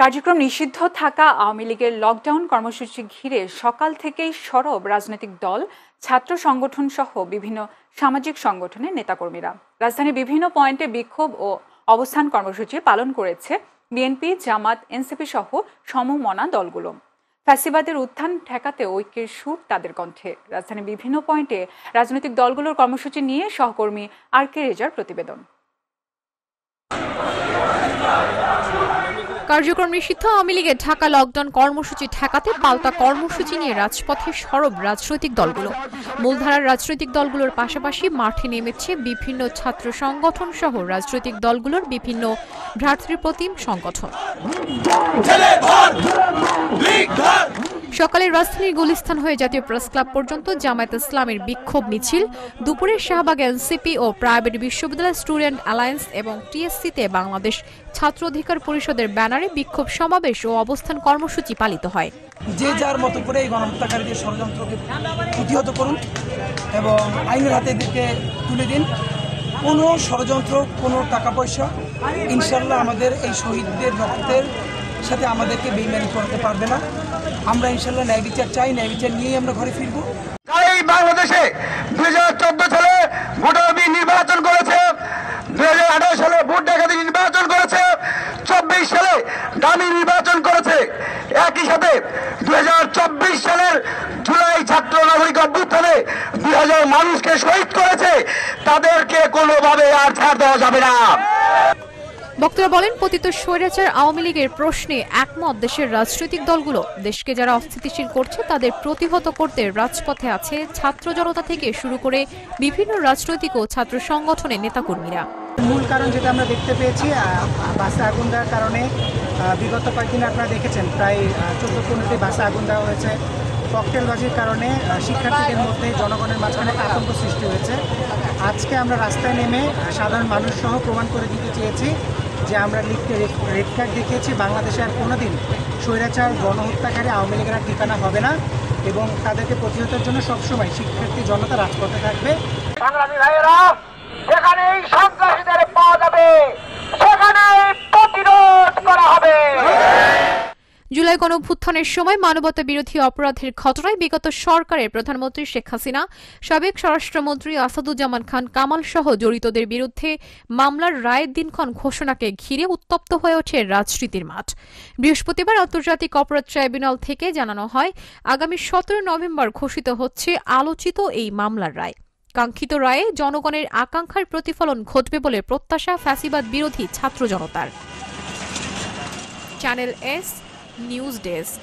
কার্যক্রম নিষিদ্ধ থাকা আওয়ামী লীগের লকডাউন কর্মসূচি ঘিরে সকাল থেকেই সরব রাজনৈতিক দল, ছাত্র সংগঠন সহ বিভিন্ন সামাজিক সংগঠনের নেতাকর্মীরা। রাজধানীর বিভিন্ন পয়েন্টে বিক্ষোভ ও অবস্থান কর্মসূচি পালন করেছে বিএনপি, জামাত, এনসিপি সহ সমমনা দলগুলো। ফ্যাসিবাদের উত্থান ঠেকাতে ঐক্যের সুর তাদের কণ্ঠে। রাজধানীর বিভিন্ন পয়েন্টে রাজনৈতিক দলগুলোর কর্মসূচি নিয়ে সহকর্মী আর.কে. রেজার প্রতিবেদন। কার্যক্রম নিষিদ্ধ আওয়ামী লীগের ঢাকা লকডাউন কর্মসূচি ঠেকাতে পাল্টা কর্মসূচি নিয়ে রাজপথে সরব রাজনৈতিক দলগুলো। মূলধারার রাজনৈতিক দলগুলোর পাশাপাশি মাঠে নেমেছে বিভিন্ন ছাত্র সংগঠন সহ রাজনৈতিক দলগুলোর বিভিন্ন ভ্রাতৃপ্রতিম সংগঠন। সকালে রাজধানীর গুলিস্তান হয়ে জাতীয় প্রেস ক্লাব পর্যন্ত জামায়াত ইসলামের বিক্ষোভ মিছিল, দুপুরে শাহবাগ এনসিপি ও প্রাইভেট বিশ্ববিদ্যালয় স্টুডেন্ট অ্যালায়েন্স এবং টিএসসিতে বাংলাদেশ ছাত্র অধিকার পরিষদের ব্যানারে বিক্ষোভ সমাবেশ ও অবস্থান কর্মসূচি পালিত হয়। যে যার মতো করে এই গণহত্যাকারীদের ষড়যন্ত্রকে প্রতিহত করুন এবং আইনের হাতে এদেরকে তুলে দিন। কোনো ষড়যন্ত্র, কোনো টাকা পয়সা ইনশাল্লাহ আমাদের এই শহীদদের রক্তের সাথে আমাদেরকে বেইমানি করতে পারবে না। আমরা ইনশাল্লাহ ন্যায় বিচার চাই, ন্যায় বিচার নিয়েই আমরা ঘরে ফিরবো। এই বাংলাদেশে 2014 সালে ভোটার নির্বাচন করেছে, 2018 সালে ভোট ডাকাতি নির্বাচন করেছে, 24 সালে ডামি নির্বাচন করেছে। একই সাথে 2024 সালের জুলাই ছাত্র নাগরিক অভ্যুত্থানে 2000 মানুষকে শহীদ করেছে। তাদেরকে কোনোভাবে আর ছাড় দেওয়া যাবে না। বক্তারা বলেন, পতিত স্বৈরাচার আওয়ামী লীগের প্রশ্নে একমত দেশের রাজনৈতিক দলগুলো। দেশকে যারা অস্থিতিশীল করছে তাদের প্রতিহত করতে রাজপথে আছে ছাত্র জনতা থেকে শুরু করে বিভিন্ন রাজনৈতিক ও ছাত্র সংগঠনের নেতাকর্মীরা। মূল কারণ যেটা আমরা দেখতে পেয়েছি, বাসে আগুন দেওয়ার কারণে বিগত কয়েকদিন আপনারা দেখেছেন প্রায় 14-15টি বাসে আগুন দেওয়া হয়েছে। ককটেলবাজির কারণে শিক্ষার্থীদের মধ্যে, জনগণের মাঝখানে আতঙ্ক সৃষ্টি হয়েছে। আজকে আমরা রাস্তায় নেমে সাধারণ মানুষ সহ প্রমাণ করে দিতে চেয়েছি যে আমরা লীগকে রেড কার্ড দেখিয়েছি। বাংলাদেশে আর কোনোদিন স্বৈরাচার গণহত্যাকারী আওয়ামী লীগের ঠিকানা হবে না এবং তাদেরকে প্রতিহতের জন্য সবসময় শিক্ষার্থী জনতা রাজপথে থাকবে। সংগ্রামী ভাইয়েরা, যেখানেই সন্ত্রাসীদের পাওয়া যাবে সেখানেই প্রতিরোধ করা হবে। জুলাই গণঅভ্যুত্থানের সময় মানবতা বিরোধী অপরাধের ঘটনায় বিগত সরকারের প্রধানমন্ত্রী শেখ হাসিনা, সাবেক স্বরাষ্ট্রমন্ত্রী আসাদুজ্জামান খান কামাল সহ জড়িতদের বিরুদ্ধে মামলার রায়ের দিনক্ষণ ঘোষণাকে ঘিরে উত্তপ্ত হয়ে ওঠে রাজনীতির মাঠ। বৃহস্পতিবার আন্তর্জাতিক অপরাধ ট্রাইব্যুনাল থেকে জানানো হয়, আগামী 17 নভেম্বর ঘোষিত হচ্ছে আলোচিত এই মামলার রায়। কাঙ্ক্ষিত রায়ে জনগণের আকাঙ্ক্ষার প্রতিফলন ঘটবে বলে প্রত্যাশা ফ্যাসিবাদ বিরোধী ছাত্র জনতার। Channel S news desk.